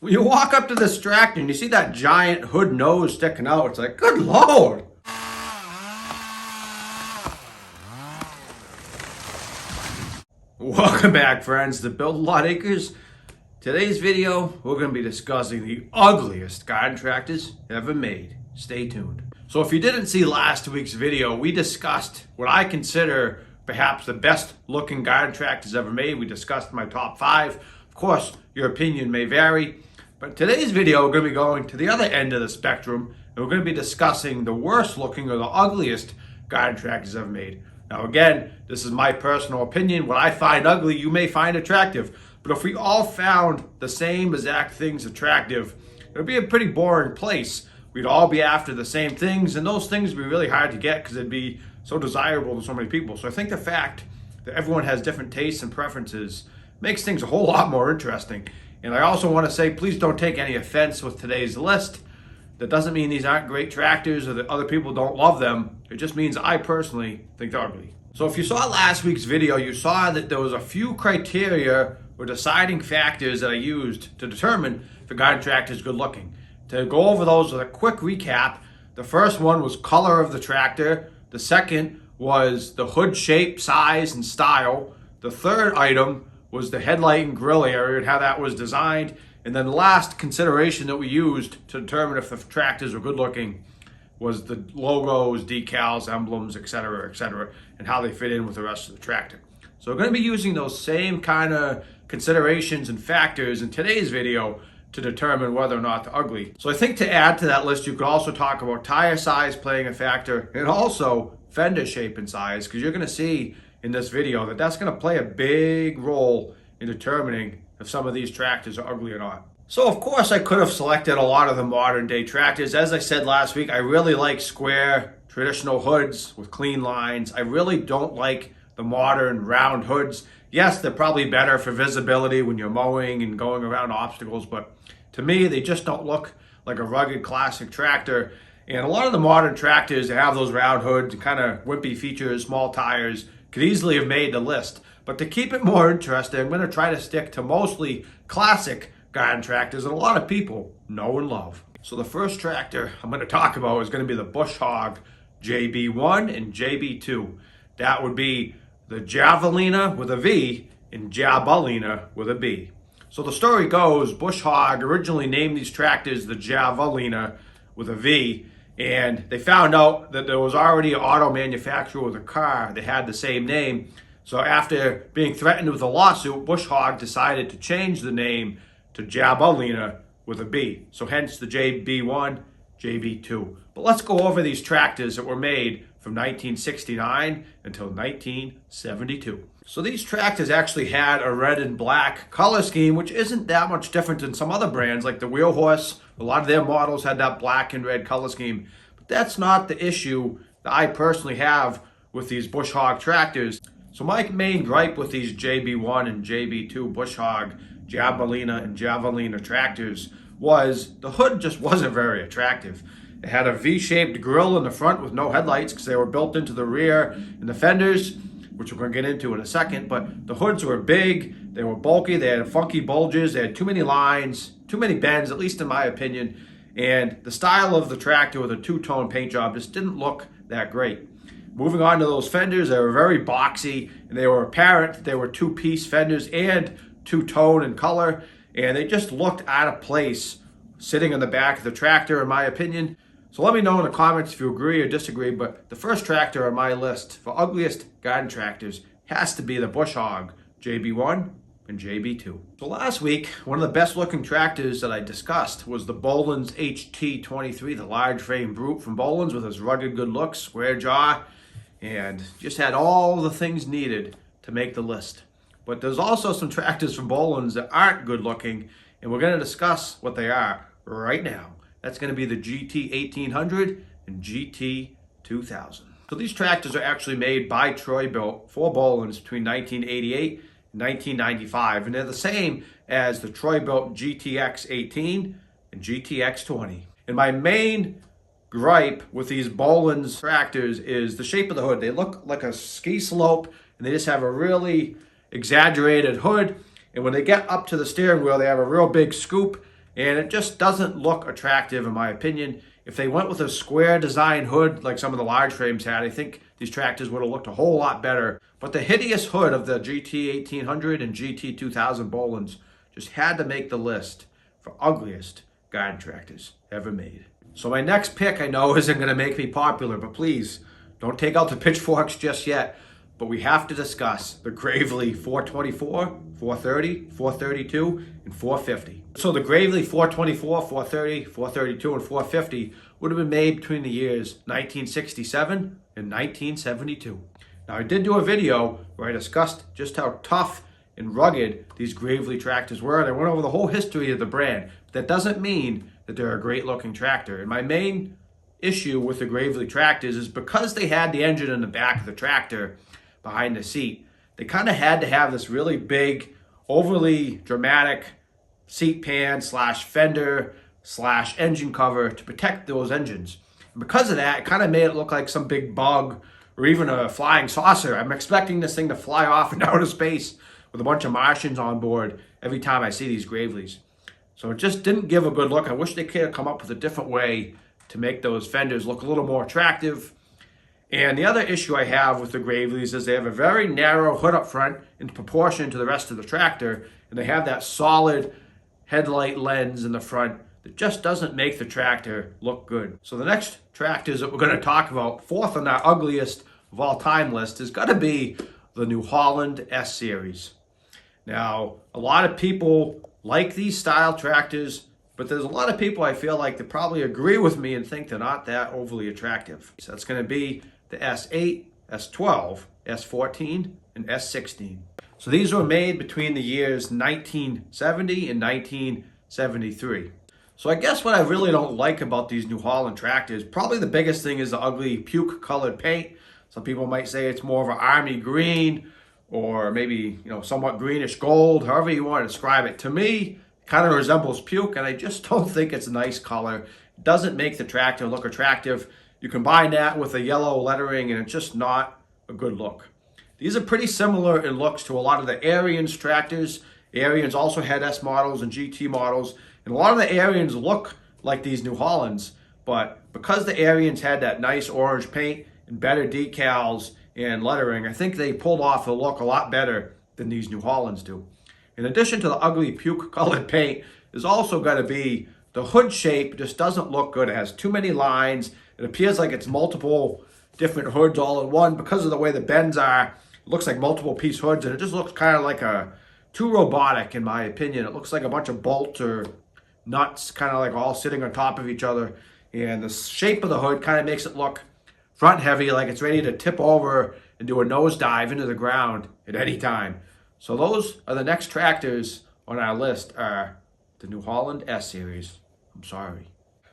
When you walk up to this tractor and you see that giant hood nose sticking out, it's like, good Lord. Welcome back, friends, to Build a Lot Acres. Today's video, we're going to be discussing the ugliest garden tractors ever made. Stay tuned. So if you didn't see last week's video, we discussed what I consider perhaps the best looking garden tractors ever made. We discussed my top 5. Of course, your opinion may vary. But today's video, we're going to be going to the other end of the spectrum, and we're going to be discussing the worst looking or the ugliest garden tractors ever made. Now again, this is my personal opinion. What I find ugly, you may find attractive. But if we all found the same exact things attractive, it would be a pretty boring place. We'd all be after the same things, and those things would be really hard to get because it'd be so desirable to so many people. So I think the fact that everyone has different tastes and preferences makes things a whole lot more interesting. And I also want to say, please don't take any offense with today's list. That doesn't mean these aren't great tractors or that other people don't love them. It just means I personally think they're ugly. So if you saw last week's video, you saw that there was a few criteria or deciding factors that I used to determine if a garden tractor is good looking. To go over those with a quick recap, the first one was color of the tractor. The second was the hood shape, size, and style. The third item was the headlight and grill area and how that was designed. And then the last consideration that we used to determine if the tractors were good looking was the logos, decals, emblems, etc., and how they fit in with the rest of the tractor. So we're going to be using those same kind of considerations and factors in today's video to determine whether or not they're ugly. So I think to add to that list, you could also talk about tire size playing a factor and also fender shape and size, because you're going to see in this video that that's going to play a big role in determining if some of these tractors are ugly or not. So of course I could have selected a lot of the modern day tractors. As I said last week, I really like square traditional hoods with clean lines. I really don't like the modern round hoods. Yes, they're probably better for visibility when you're mowing and going around obstacles, but to me they just don't look like a rugged classic tractor. And a lot of the modern tractors that have those round hoods and kind of wimpy features, small tires, could easily have made the list. But to keep it more interesting, I'm going to try to stick to mostly classic garden tractors that a lot of people know and love. So the first tractor I'm going to talk about is going to be the Hog JB1 and JB2. That would be the Javelina with a V and Javelina with a B. So the story goes, Hog originally named these tractors the Javelina with a V, and they found out that there was already an auto manufacturer with a car that had the same name. So after being threatened with a lawsuit, Hog decided to change the name to Javelina with a B. So hence the JB1, JB2. But let's go over these tractors that were made from 1969 until 1972. So these tractors actually had a red and black color scheme, which isn't that much different than some other brands like the Wheel Horse. A lot of their models had that black and red color scheme. But that's not the issue that I personally have with these Hog tractors. So my main gripe with these JB1 and JB2 Hog, Javelina and Javelina tractors was the hood just wasn't very attractive. It had a V-shaped grille in the front with no headlights because they were built into the rear and the fenders, which we're going to get into in a second. But the hoods were big, they were bulky, they had funky bulges, they had too many lines, too many bends, at least in my opinion. And the style of the tractor with a two-tone paint job just didn't look that great. Moving on to those fenders, they were very boxy, and they were apparent that they were two-piece fenders and two-tone in color, and they just looked out of place sitting in the back of the tractor, in my opinion. So let me know in the comments if you agree or disagree, but the first tractor on my list for ugliest garden tractors has to be the Hog JB1 and JB2. So last week, one of the best looking tractors that I discussed was the Bolens HT23, the large frame brute from Bolens with his rugged good looks, square jaw, and just had all the things needed to make the list. But there's also some tractors from Bolens that aren't good looking, and we're going to discuss what they are right now. That's going to be the GT 1800 and GT 2000. So these tractors are actually made by Troy-Bilt for Bolens between 1988 and 1995, and they're the same as the Troy-Bilt GTX 18 and GTX 20. And my main gripe with these Bolens tractors is the shape of the hood. They look like a ski slope, and they just have a really exaggerated hood. And when they get up to the steering wheel, they have a real big scoop. and it just doesn't look attractive in my opinion. If they went with a square design hood like some of the large frames had, I think these tractors would have looked a whole lot better. But the hideous hood of the GT 1800 and GT 2000 Bolens just had to make the list for ugliest garden tractors ever made. So my next pick I know isn't going to make me popular, but please don't take out the pitchforks just yet. But we have to discuss the Gravely 424, 430, 432, and 450. So the Gravely 424, 430, 432, and 450 would have been made between the years 1967 and 1972. Now I did do a video where I discussed just how tough and rugged these Gravely tractors were, and I went over the whole history of the brand. But that doesn't mean that they're a great looking tractor. And my main issue with the Gravely tractors is because they had the engine in the back of the tractor behind the seat, they kind of had to have this really big, overly dramatic seat pan slash fender slash engine cover to protect those engines. And because of that, it kind of made it look like some big bug or even a flying saucer. I'm expecting this thing to fly off into outer space with a bunch of Martians on board every time I see these Gravely's. So it just didn't give a good look. I wish they could have come up with a different way to make those fenders look a little more attractive. And the other issue I have with the Gravely's is they have a very narrow hood up front in proportion to the rest of the tractor, and they have that solid headlight lens in the front that just doesn't make the tractor look good. So the next tractors that we're going to talk about, fourth on our ugliest of all time list, is going to be the New Holland S series. Now, a lot of people like these style tractors, but there's a lot of people I feel like that probably agree with me and think they're not that overly attractive. So that's going to be the S8, S12, S14, and S16. So these were made between the years 1970 and 1973. So I guess what I really don't like about these New Holland tractors, probably the biggest thing is the ugly puke colored paint. Some people might say it's more of an army green or maybe, somewhat greenish gold, however you want to describe it. To me, it kind of resembles puke, and I just don't think it's a nice color. It doesn't make the tractor look attractive. You combine that with a yellow lettering, and it's just not a good look. These are pretty similar in looks to a lot of the Ariens tractors. Ariens also had S models and GT models, and a lot of the Ariens look like these New Hollands, but because the Ariens had that nice orange paint and better decals and lettering, I think they pulled off a look a lot better than these New Hollands do. In addition to the ugly puke colored paint, there's also got to be the hood shape just doesn't look good. It has too many lines. It appears like it's multiple different hoods all in one because of the way the bends are. It looks like multiple piece hoods, and it just looks kind of like too robotic in my opinion. It looks like a bunch of bolts or nuts kind of like all sitting on top of each other. And the shape of the hood kind of makes it look front heavy, like it's ready to tip over and do a nosedive into the ground at any time. So those are the next tractors on our list are the New Holland S series. I'm sorry.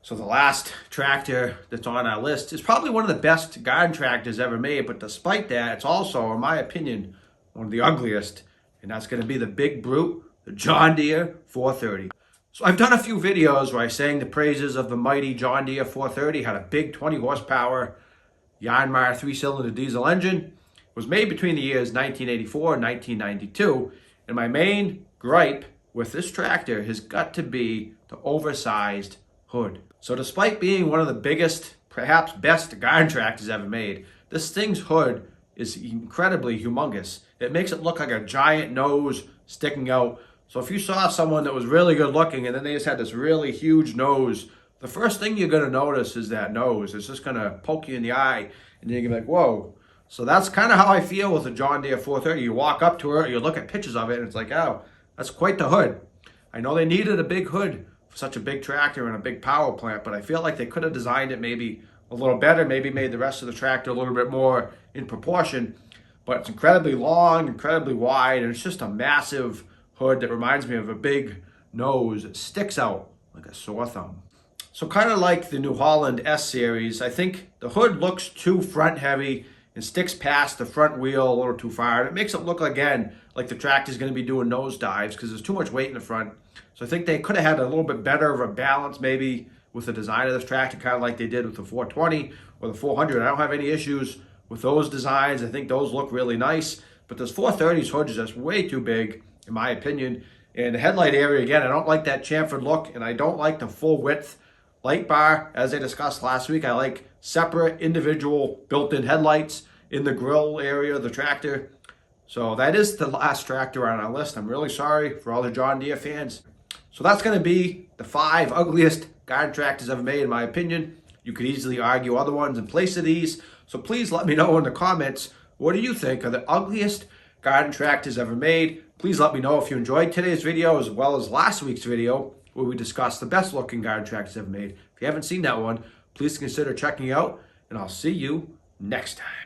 So the last tractor that's on our list is probably one of the best garden tractors ever made, but despite that, it's also, in my opinion, one of the ugliest, and that's going to be the big brute, the John Deere 430. So I've done a few videos where I sang the praises of the mighty John Deere 430, had a big 20 horsepower Yanmar 3-cylinder diesel engine. It was made between the years 1984 and 1992, and my main gripe with this tractor has got to be the oversized hood. So despite being one of the biggest, perhaps best garden tractors ever made, this thing's hood is incredibly humongous. It makes it look like a giant nose sticking out. So if you saw someone that was really good looking and then they just had this really huge nose, the first thing you're going to notice is that nose. It's just going to poke you in the eye, and you're going to be like, whoa. So that's kind of how I feel with the John Deere 430. You walk up to it, you look at pictures of it, and it's like, oh, that's quite the hood. I know they needed a big hood for such a big tractor and a big power plant, but I feel like they could have designed it maybe a little better, maybe made the rest of the tractor a little bit more in proportion. But it's incredibly long, incredibly wide, and it's just a massive hood that reminds me of a big nose. It sticks out like a sore thumb. So kind of like the New Holland S series, I think the hood looks too front heavy and sticks past the front wheel a little too far. And it makes it look, again, like the tractor's going to be doing nose dives because there's too much weight in the front. So I think they could have had a little bit better of a balance maybe with the design of this tractor, kind of like they did with the 420 or the 400. I don't have any issues with those designs. I think those look really nice. But this 430's hood is just way too big, in my opinion. And the headlight area, again, I don't like that chamfered look, and I don't like the full width light bar. As I discussed last week, I like separate individual built-in headlights in the grill area of the tractor. So that is the last tractor on our list. I'm really sorry for all the John Deere fans. So that's going to be the 5 ugliest garden tractors ever made, in my opinion. You could easily argue other ones in place of these. So please let me know in the comments, what do you think are the ugliest garden tractors ever made? Please let me know if you enjoyed today's video as well as last week's video where we discussed the best looking garden tractors ever made. If you haven't seen that one, please consider checking it out, and I'll see you next time.